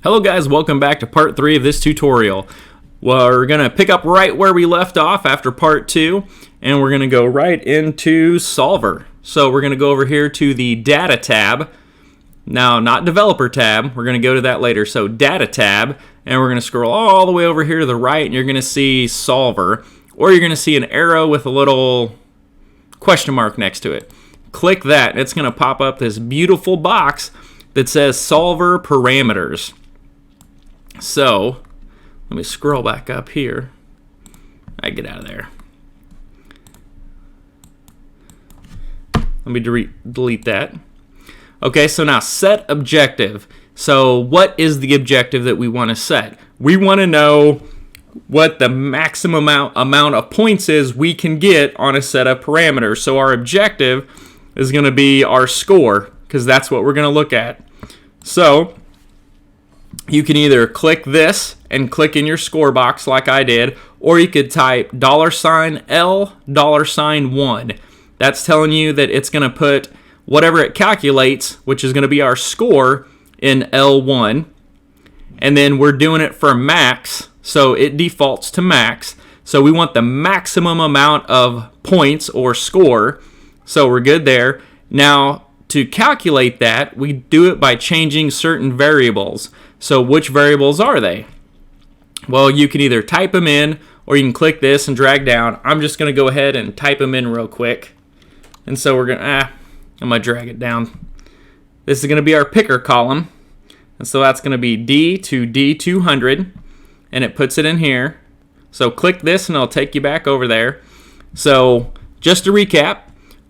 Hello guys, welcome back to part 3 of this tutorial. Well, we're going to pick up right where we left off after part 2, and we're going to go right into Solver. So we're going to go over here to the Data tab. Now, not Developer tab, we're going to go to that later. So Data tab, and we're going to scroll all the way over here to the right, and you're going to see Solver, or you're going to see an arrow with a little question mark next to it. Click that, and it's going to pop up this beautiful box that says Solver Parameters. So, let me scroll back up here. I get out of there. Let me delete that. Okay, so now set objective. So what is the objective that we want to set? We want to know what the maximum amount of points is we can get on a set of parameters. So our objective is going to be our score, because that's what we're going to look at. So you can either click this and click in your score box like I did, or you could type $L $1. That's telling you that it's going to put whatever it calculates, which is going to be our score, in L1. And then we're doing it for max, so it defaults to max. So we want the maximum amount of points or score, so we're good there. Now, to calculate that, we do it by changing certain variables. So which variables are they? Well, you can either type them in, or you can click this and drag down. I'm just going to go ahead and type them in real quick. And so we're going to, I'm going to drag it down. This is going to be our picker column. And so that's going to be D to D200. And it puts it in here. So click this and it'll take you back over there. So just to recap,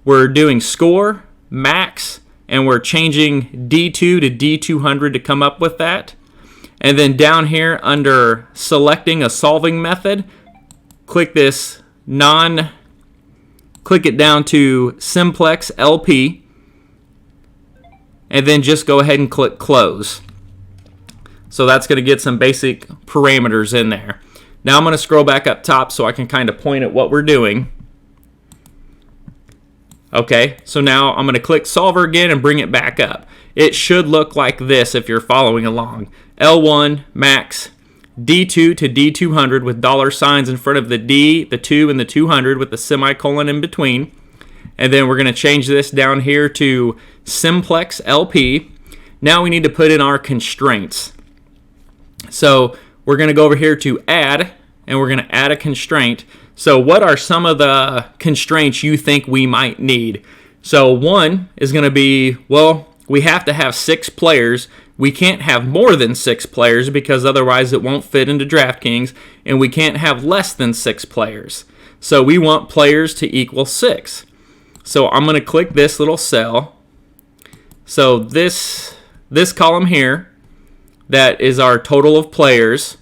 we're doing score, max, and we're changing D2 to D200 to come up with that. And then down here under selecting a solving method, click this click it down to simplex LP, and then just go ahead and click close. So that's going to get some basic parameters in there. Now I'm going to scroll back up top so I can kind of point at what we're doing. Okay, so now I'm going to click Solver again and bring it back up. It should look like this if you're following along. L1, max, D2 to D200 with $signs in front of the D, the 2, and the 200 with the semicolon in between. And then we're going to change this down here to simplex LP. Now we need to put in our constraints. So we're going to go over here to add, and we're going to add a constraint. So what are some of the constraints you think we might need? So one is going to be, well, we have to have 6 players. We can't have more than 6 players because otherwise it won't fit into DraftKings, and we can't have less than 6 players. So we want players to equal 6. So I'm going to click this little cell. So this column here, that is our total of players,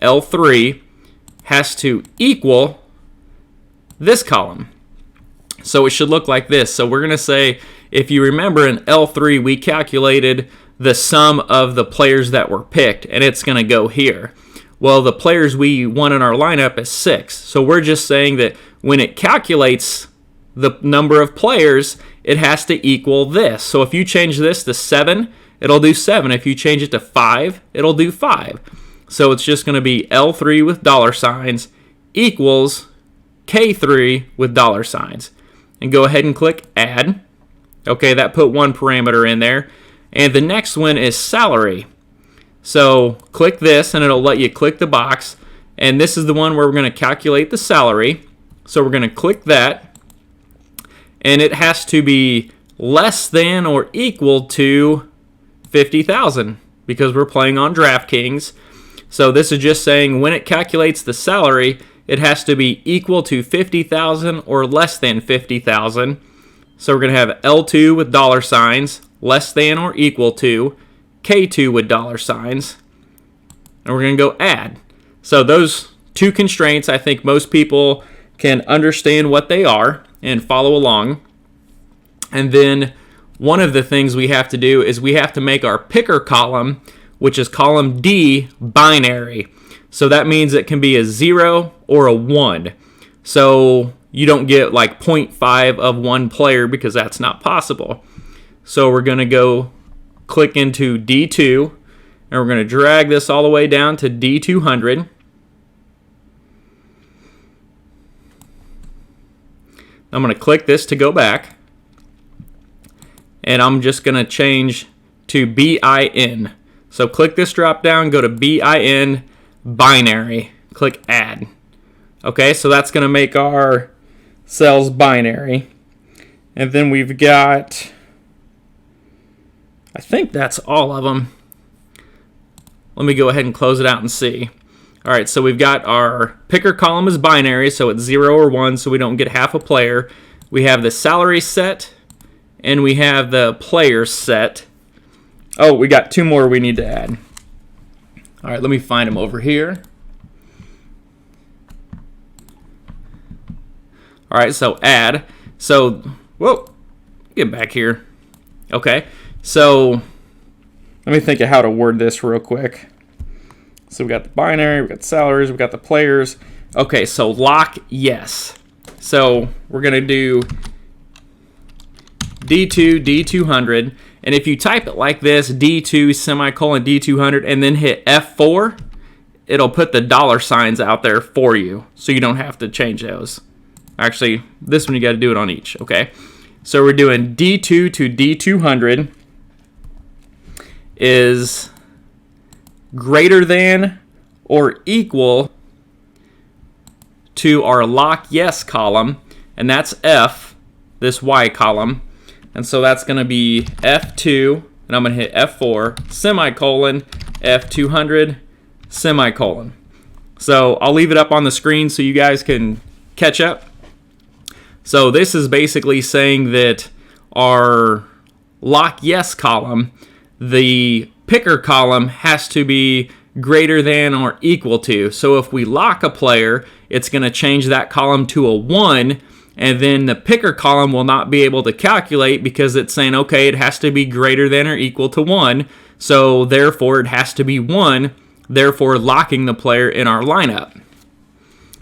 L3, has to equal this column. So it should look like this. So we're going to say, if you remember in L3, we calculated the sum of the players that were picked, and it's going to go here. Well, the players we want in our lineup is 6. So we're just saying that when it calculates the number of players, it has to equal this. So if you change this to 7, it'll do 7. If you change it to 5, it'll do 5. So it's just going to be L3 with $signs equals K3 with $signs. And go ahead and click add. Okay, that put one parameter in there. And the next one is salary. So click this and it'll let you click the box. And this is the one where we're going to calculate the salary. So we're going to click that. And it has to be less than or equal to 50,000 because we're playing on DraftKings. So this is just saying when it calculates the salary, it has to be equal to 50,000 or less than 50,000. So we're going to have L2 with $signs, less than or equal to, K2 with $signs, and we're going to go add. So those 2 constraints, I think most people can understand what they are and follow along. And then one of the things we have to do is we have to make our picker column, which is column D, binary. So that means it can be a 0 or a 1. So you don't get like 0.5 of one player because that's not possible. So we're going to go click into D2, and we're going to drag this all the way down to D200. I'm going to click this to go back, and I'm just going to change to BIN. So click this drop down, go to BIN, binary, click add. Okay, so that's going to make our cells binary. And then we've got, I think that's all of them. Let me go ahead and close it out and see. All right, so we've got our picker column is binary, so it's 0 or 1, so we don't get half a player. We have the salary set, and we have the player set. Oh, we got 2 more we need to add. All right, let me find them over here. All right, so add. So, whoa, get back here. Okay, so let me think of how to word this real quick. So we got the binary, we got salaries, we got the players. Okay, so lock yes. So we're gonna do D2, D200, and if you type it like this, D2 semicolon D200, and then hit F4, it'll put the dollar signs out there for you, so you don't have to change those. Actually, this one you got to do it on each. Okay, so we're doing D2 to D200 is greater than or equal to our lock yes column, and that's F, this Y column, and so that's going to be F2, and I'm going to hit F4, semicolon, F200, semicolon. So I'll leave it up on the screen so you guys can catch up. So this is basically saying that our lock yes column, the picker column has to be greater than or equal to. So if we lock a player, it's going to change that column to a 1, and then the picker column will not be able to calculate because it's saying, okay, it has to be greater than or equal to 1, so therefore it has to be 1, therefore locking the player in our lineup.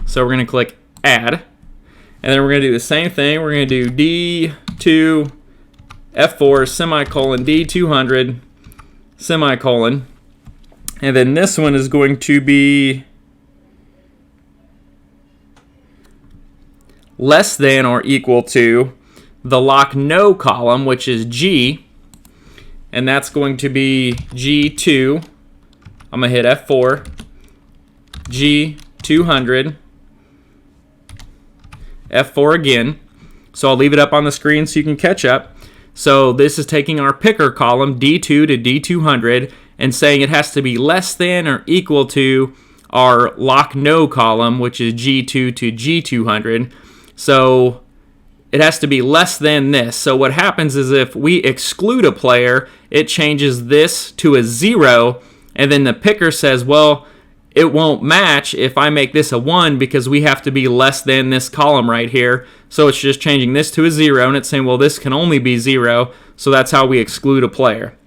So we're going to click add, and then we're going to do the same thing. We're going to do D2, F4, semicolon, D200, semicolon, and then this one is going to be less than or equal to the lock no column, which is G, and that's going to be G2. I'm going to hit F4, G200, F4 again. So I'll leave it up on the screen so you can catch up. So this is taking our picker column, D2 to D200, and saying it has to be less than or equal to our lock no column, which is G2 to G200. So it has to be less than this. So what happens is if we exclude a player, it changes this to a 0, and then the picker says, well, it won't match if I make this a 1 because we have to be less than this column right here. So it's just changing this to a 0, and it's saying, well, this can only be 0, so that's how we exclude a player.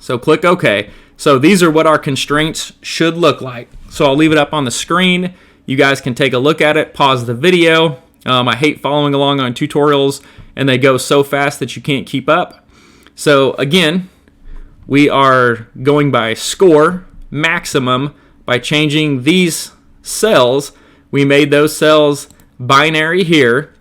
So click OK. So these are what our constraints should look like. So I'll leave it up on the screen. You guys can take a look at it, pause the video. I hate following along on tutorials, and they go so fast that you can't keep up. So again, we are going by score, maximum, by changing these cells. We made those cells binary here,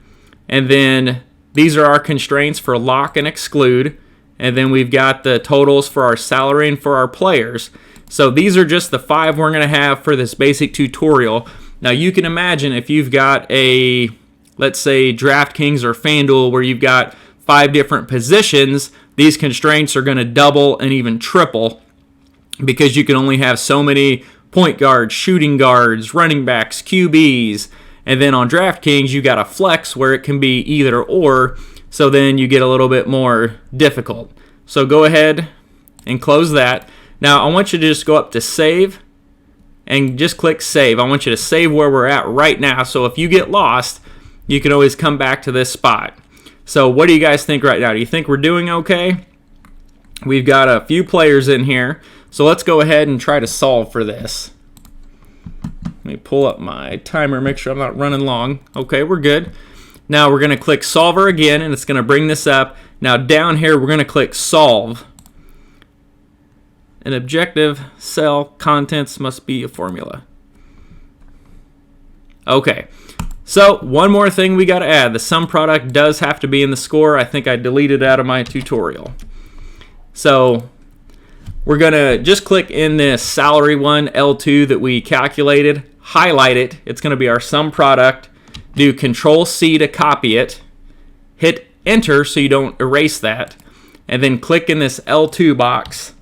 and then these are our constraints for lock and exclude, and then we've got the totals for our salary and for our players. So these are just the 5 we're going to have for this basic tutorial. Now you can imagine if you've got a, let's say, DraftKings or FanDuel where you've got 5 different positions, these constraints are going to double and even triple because you can only have so many point guards, shooting guards, running backs, QBs, and then on DraftKings you got a flex where it can be either or, so then you get a little bit more difficult. So go ahead and close that. Now I want you to just go up to save and just click save. I want you to save where we're at right now, so if you get lost, you can always come back to this spot. So what do you guys think right now? Do you think we're doing okay? We've got a few players in here, so let's go ahead and try to solve for this. Let me pull up my timer, make sure I'm not running long. Okay, we're good. Now we're going to click solver again, and it's going to bring this up. Now down here we're going to click solve. an objective cell contents must be a formula. Okay, so one more thing we got to add. The sum product does have to be in the score. I think I deleted it out of my tutorial. So we're going to just click in this salary one, L2 that we calculated, highlight it. It's going to be our sum product. Do Control C to copy it. Hit Enter so you don't erase that. And then click in this L2 box.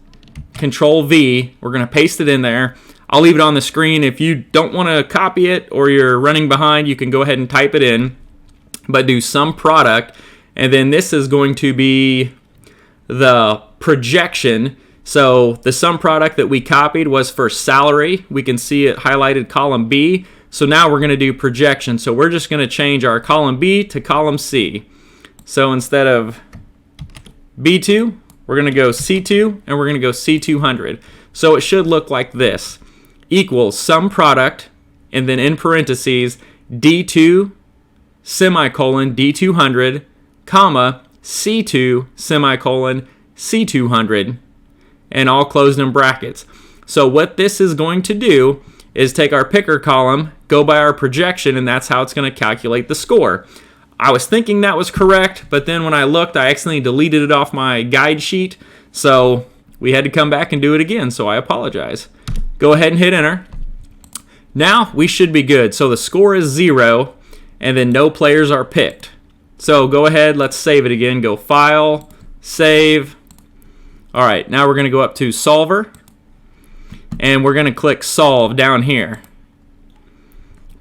Control V. We're going to paste it in there. I'll leave it on the screen. If you don't want to copy it or you're running behind, you can go ahead and type it in. But do sum product. And then this is going to be the projection. So the sum product that we copied was for salary. We can see it highlighted column B. So now we're going to do projection. So we're just going to change our column B to column C. So instead of B2, we're going to go C2 and we're going to go C200. So it should look like this. Equals sum product and then in parentheses D2 semicolon D200 comma C2 semicolon C200 and all closed in brackets. So what this is going to do is take our picker column, go by our projection, and that's how it's going to calculate the score. I was thinking that was correct, but then when I looked, I accidentally deleted it off my guide sheet, so we had to come back and do it again, so I apologize. Go ahead and hit enter. Now we should be good. So the score is 0, and then no players are picked. So go ahead, let's save it again. Go File, Save. All right, now we're going to go up to Solver, and we're going to click Solve down here.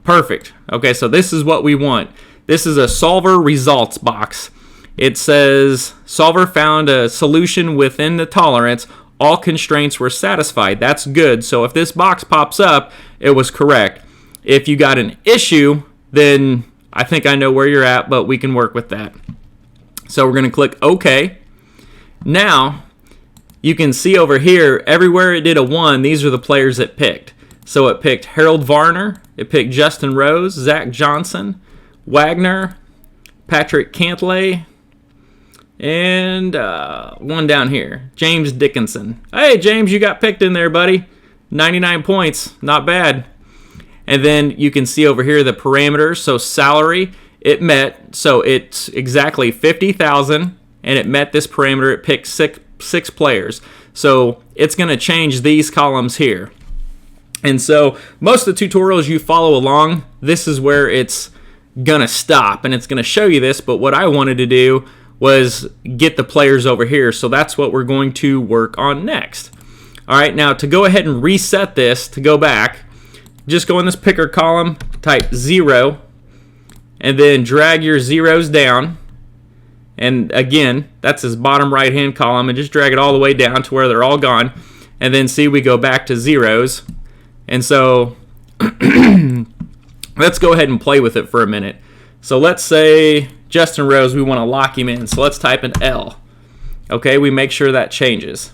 Perfect. Okay, so this is what we want. This is a Solver results box. It says, Solver found a solution within the tolerance. All constraints were satisfied. That's good. So if this box pops up, it was correct. If you got an issue, then I think I know where you're at, but we can work with that. So we're going to click OK. Now, you can see over here, everywhere it did a 1, these are the players it picked. So it picked Harold Varner, it picked Justin Rose, Zach Johnson, Wagner, Patrick Cantlay, and one down here, James Dickinson. Hey, James, you got picked in there, buddy. 99 points, not bad. And then you can see over here the parameters. So salary, it met. So it's exactly 50,000, and it met this parameter. It picked six players. So it's going to change these columns here. And so most of the tutorials you follow along, this is where it's going to stop, and it's going to show you this. But what I wanted to do was get the players over here. So that's what we're going to work on next. All right, now to go ahead and reset this, to go back, just go in this picker column, type 0, and then drag your zeros down. And again, that's his bottom right-hand column, and just drag it all the way down to where they're all gone. And then see, we go back to zeros. And so let's go ahead and play with it for a minute. So let's say Justin Rose, we want to lock him in. So let's type an L. Okay, we make sure that changes.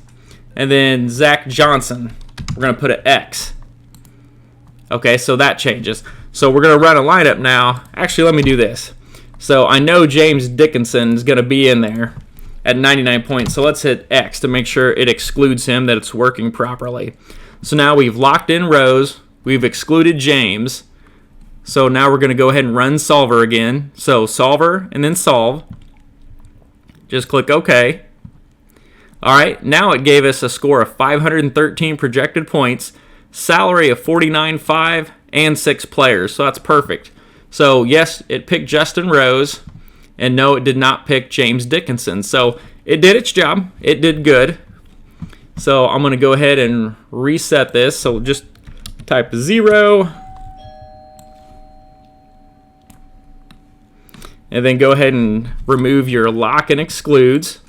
And then Zach Johnson, we're going to put an X. Okay, so that changes. So we're going to run a lineup now. Actually, let me do this. So I know James Dickinson is going to be in there at 99 points. So let's hit X to make sure it excludes him, that it's working properly. So now we've locked in Rose. We've excluded James. So now we're going to go ahead and run Solver again. So Solver and then Solve. Just click OK. All right, now it gave us a score of 513 projected points, salary of 49.5, and 6 players. So that's perfect. So yes, it picked Justin Rose, and no, it did not pick James Dickinson. So it did its job. It did good. So I'm going to go ahead and reset this. So just type 0. And then go ahead and remove your lock and excludes.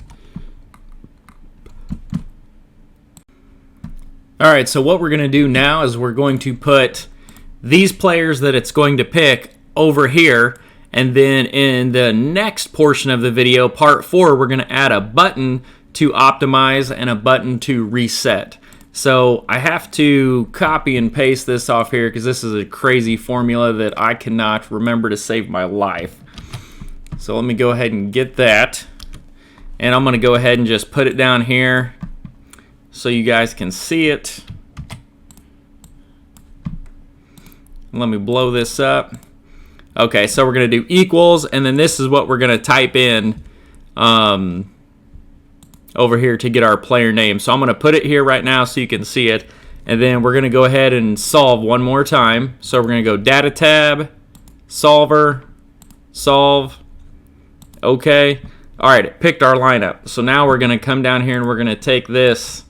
All right, so what we're going to do now is we're going to put these players that it's going to pick over here. And then in the next portion of the video, part 4, we're going to add a button to optimize and a button to reset. So I have to copy and paste this off here because this is a crazy formula that I cannot remember to save my life. So let me go ahead and get that. And I'm going to go ahead and just put it down here. so you guys can see it. Let me blow this up. Okay, so we're going to do equals, and then this is what we're going to type in over here to get our player name. So I'm going to put it here right now so you can see it, and then we're going to go ahead and solve one more time. So we're going to go Data tab, Solver, Solve. Okay. All right, it picked our lineup. So now we're going to come down here and we're going to take this,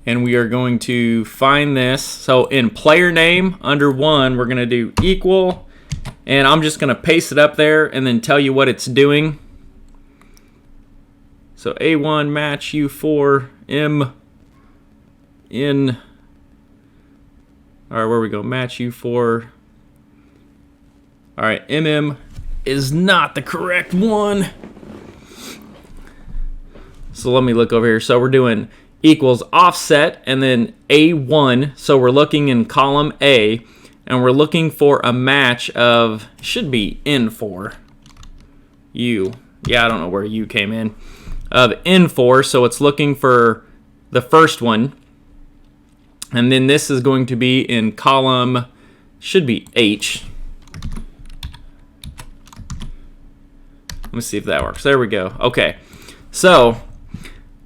and we are going to find this. So in player name under 1, we're going to do equal, and I'm just going to paste it up there and then tell you what it's doing. So A1 match U4 M in, all right, where we go, match U4. All right, MM is not the correct one. So let me look over here. So we're doing equals offset and then A1. So we're looking in column A, and we're looking for a match of, should be N4. U. Yeah, I don't know where U came in. Of N4, so it's looking for the first one. And then this is going to be in column, should be H. Let me see if that works. There we go. Okay. So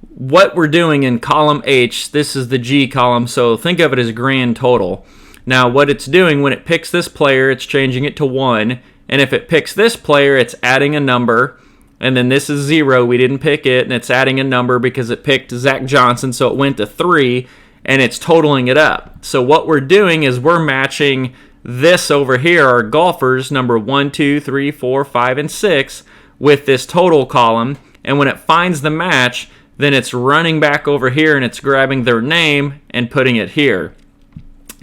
what we're doing in column H, this is the G column, so think of it as grand total. Now what it's doing, when it picks this player, it's changing it to 1. And if it picks this player, it's adding a number. And then this is 0. We didn't pick it, and it's adding a number because it picked Zach Johnson, so it went to 3, and it's totaling it up. So what we're doing is we're matching this over here, our golfers, number 1, 2, 3, 4, 5, and 6, with this total column. And when it finds the match, then it's running back over here, and it's grabbing their name and putting it here.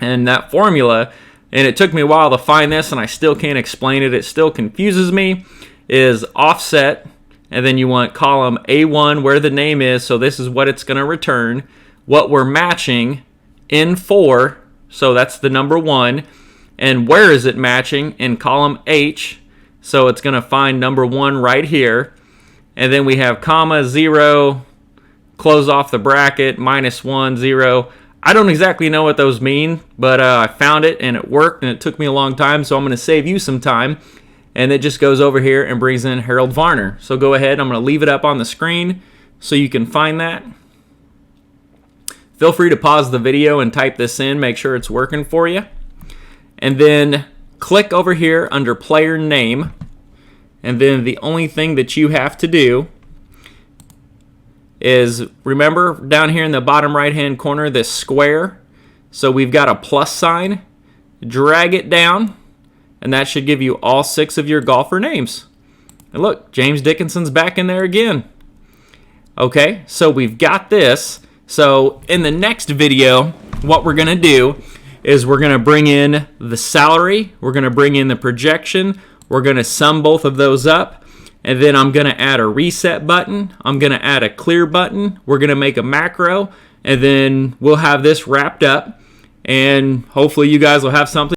And that formula, and it took me a while to find this, and I still can't explain it. It still confuses me, is offset, and then you want column A1 where the name is, so this is what it's going to return. What we're matching in 4, so that's the number 1, and where is it matching? In column H, so it's going to find number 1 right here, and then we have comma, 0, close off the bracket, -1, 0. I don't exactly know what those mean, but I found it and it worked, and it took me a long time, so I'm going to save you some time. And it just goes over here and brings in Harold Varner. So go ahead, I'm going to leave it up on the screen so you can find that. Feel free to pause the video and type this in, make sure it's working for you. And then click over here under player name. And then the only thing that you have to do is, remember down here in the bottom right hand corner, this square. So we've got a plus sign. Drag it down, and that should give you all 6 of your golfer names. And look, James Dickinson's back in there again. Okay, so we've got this. So in the next video, what we're going to do is we're going to bring in the salary, we're going to bring in the projection, we're going to sum both of those up, and then I'm going to add a reset button, I'm going to add a clear button, we're going to make a macro, and then we'll have this wrapped up, and hopefully you guys will have something